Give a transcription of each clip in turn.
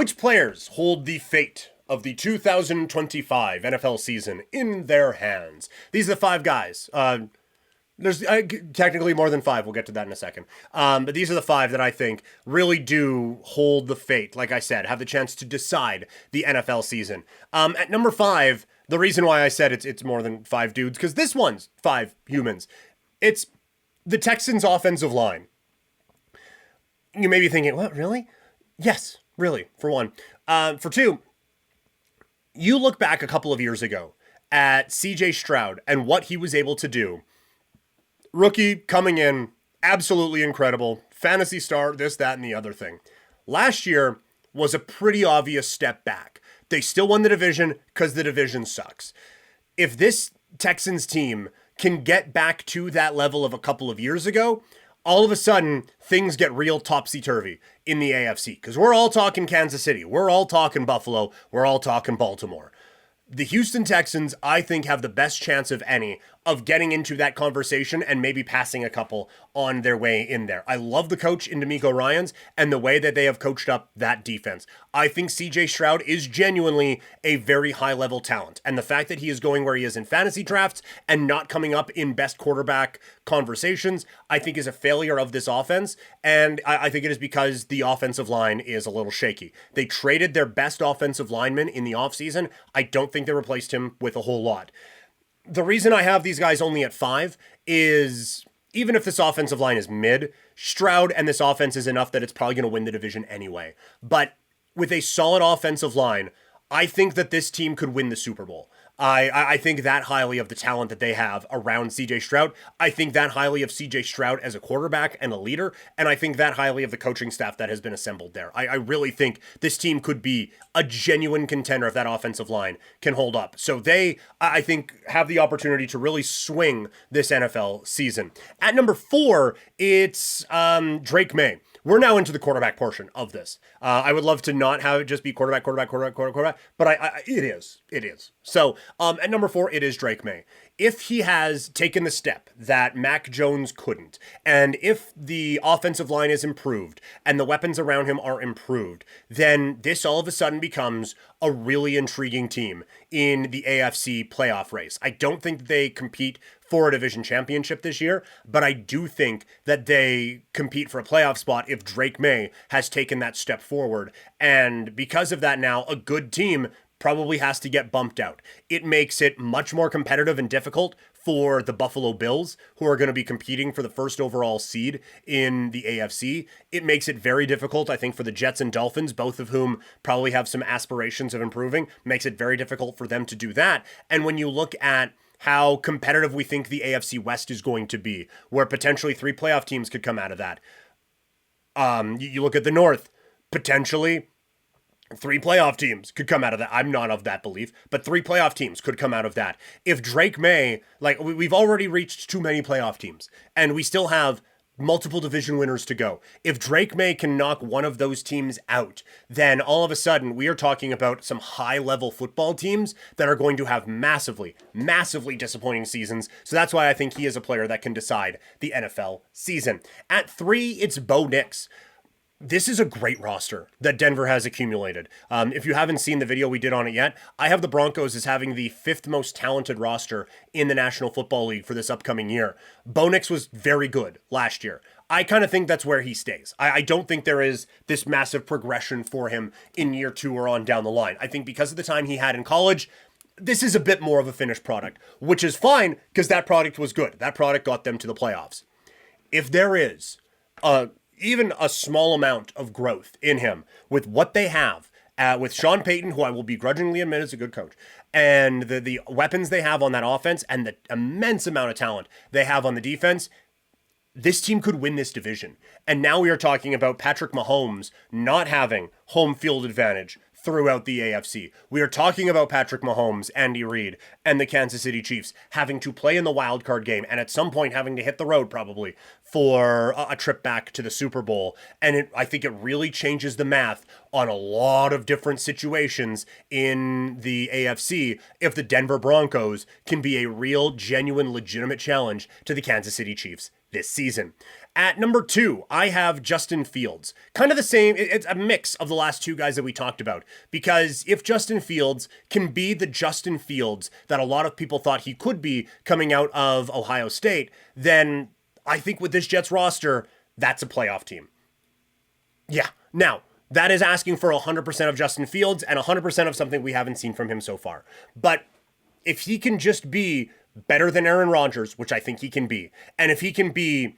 Which players hold the fate of the 2025 NFL season in their hands? These are the five guys. There's technically more than five. We'll get to that in a second. But these are the five that I think really do hold the fate, like I said, have the chance to decide the NFL season. At number five, the reason why I said it's more than five dudes, because this one's five humans. It's the Texans' offensive line. You may be thinking, what, really? Yes, really, for one. For two, you look back a couple of years ago at CJ Stroud and what he was able to do. Rookie coming in, absolutely incredible. Fantasy star, this, that, and the other thing. Last year was a pretty obvious step back. They still won the division because the division sucks. If this Texans team can get back to that level of a couple of years ago, all of a sudden, things get real topsy-turvy in the AFC. Because we're all talking Kansas City. We're all talking Buffalo. We're all talking Baltimore. The Houston Texans, I think, have the best chance of any of getting into that conversation and maybe passing a couple on their way in there. I love the coach in D'Amico Ryans and the way that they have coached up that defense. I think CJ Stroud is genuinely a very high-level talent. And the fact that he is going where he is in fantasy drafts and not coming up in best quarterback conversations, I think is a failure of this offense. And I think it is because the offensive line is a little shaky. They traded their best offensive lineman in the offseason. I don't think they replaced him with a whole lot. The reason I have these guys only at five is even if this offensive line is mid, Stroud and this offense is enough that it's probably going to win the division anyway. But with a solid offensive line, I think that this team could win the Super Bowl. I think that highly of the talent that they have around CJ Stroud. I think that highly of CJ Stroud as a quarterback and a leader. And I think that highly of the coaching staff that has been assembled there. I really think this team could be a genuine contender if that offensive line can hold up. So they, I think, have the opportunity to really swing this NFL season. At number four, it's Drake Maye. We're now into the quarterback portion of this. I would love to not have it just be quarterback, but it is. So at number four, it is Drake Maye. If he has taken the step that Mac Jones couldn't, and if the offensive line is improved and the weapons around him are improved, then this all of a sudden becomes a really intriguing team in the AFC playoff race. I don't think they compete for a division championship this year, but I do think that they compete for a playoff spot if Drake Maye has taken that step forward. And because of that now, a good team probably has to get bumped out. It makes it much more competitive and difficult for the Buffalo Bills, who are going to be competing for the first overall seed in the AFC. It makes it very difficult, I think, for the Jets and Dolphins, both of whom probably have some aspirations of improving. Makes it very difficult for them to do that. And when you look at how competitive we think the AFC West is going to be, where potentially three playoff teams could come out of that. You look at the North, potentially three playoff teams could come out of that. I'm not of that belief, but three playoff teams could come out of that. If Drake Maye, we've already reached too many playoff teams, and we still have multiple division winners to go. If Drake Maye can knock one of those teams out, then all of a sudden we are talking about some high-level football teams that are going to have massively, massively disappointing seasons. So that's why I think he is a player that can decide the NFL season. At three, it's Bo Nix. This is a great roster that Denver has accumulated. If you haven't seen the video we did on it yet, I have the Broncos as having the fifth most talented roster in the National Football League for this upcoming year. Bo Nix was very good last year. I kind of think that's where he stays. I don't think there is this massive progression for him in year two or on down the line. I think because of the time he had in college, this is a bit more of a finished product, which is fine because that product was good. That product got them to the playoffs. If there is even a small amount of growth in him with what they have, with Sean Payton, who I will begrudgingly admit is a good coach, and the weapons they have on that offense and the immense amount of talent they have on the defense, this team could win this division. And now we are talking about Patrick Mahomes not having home field advantage throughout the AFC. We are talking about Patrick Mahomes, Andy Reid, and the Kansas City Chiefs having to play in the wild card game and at some point having to hit the road probably for a trip back to the Super Bowl. And I think it really changes the math on a lot of different situations in the AFC if the Denver Broncos can be a real, genuine, legitimate challenge to the Kansas City Chiefs this season. At number 2, I have Justin Fields. Kind of the same, it's a mix of the last two guys that we talked about. Because if Justin Fields can be the Justin Fields that a lot of people thought he could be coming out of Ohio State, then I think with this Jets roster, that's a playoff team. Yeah. Now, that is asking for 100% of Justin Fields and 100% of something we haven't seen from him so far. But if he can just be better than Aaron Rodgers, which I think he can be, and if he can be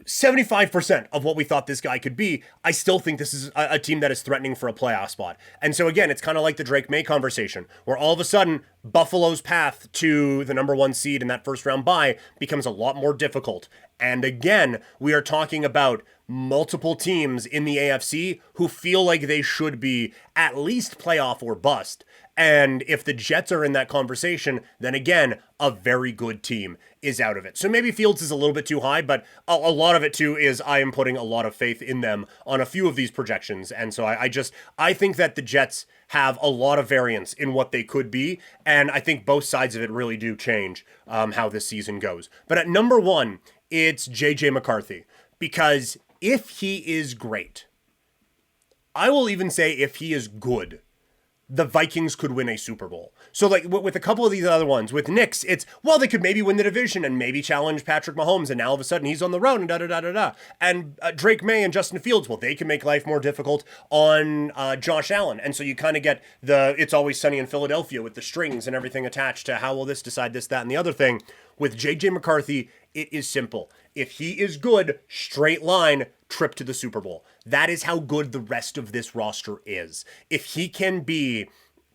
75% of what we thought this guy could be, I still think this is a team that is threatening for a playoff spot. And so again, it's kind of like the Drake Maye conversation, where all of a sudden Buffalo's path to the number 1 seed in that first round bye becomes a lot more difficult. And again, we are talking about multiple teams in the AFC who feel like they should be at least playoff or bust. And if the Jets are in that conversation, then again, a very good team is out of it. So maybe Fields is a little bit too high, but a lot of it too is I am putting a lot of faith in them on a few of these projections. And so I think that the Jets have a lot of variance in what they could be. And I think both sides of it really do change how this season goes. But at number 1, it's JJ McCarthy. Because if he is great, I will even say if he is good, the Vikings could win a Super Bowl. So like with a couple of these other ones, with Knicks, it's, well, they could maybe win the division and maybe challenge Patrick Mahomes, and now all of a sudden he's on the road and da-da-da-da-da. And Drake Maye and Justin Fields, well, they can make life more difficult on Josh Allen. And so you kind of get the It's Always Sunny in Philadelphia with the strings and everything attached to how will this decide this, that, and the other thing. With JJ McCarthy, it is simple. If he is good, straight line, trip to the Super Bowl. That is how good the rest of this roster is. If he can be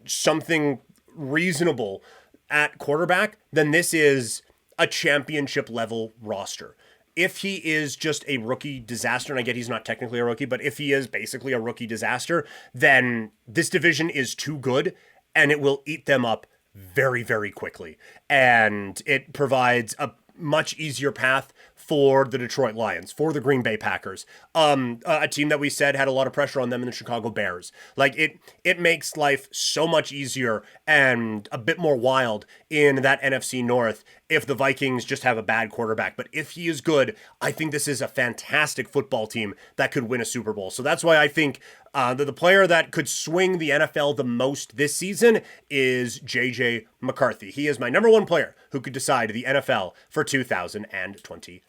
something reasonable at quarterback, then this is a championship level roster. If he is just a rookie disaster, and I get he's not technically a rookie, but if he is basically a rookie disaster, then this division is too good and it will eat them up very, very quickly. And it provides a much easier path for the Detroit Lions, for the Green Bay Packers, a team that we said had a lot of pressure on them in the Chicago Bears. Like it makes life so much easier and a bit more wild in that NFC North if the Vikings just have a bad quarterback. But if he is good, I think this is a fantastic football team that could win a Super Bowl. So that's why I think the player that could swing the NFL the most this season is JJ McCarthy. He is my number 1 player who could decide the NFL for 2025.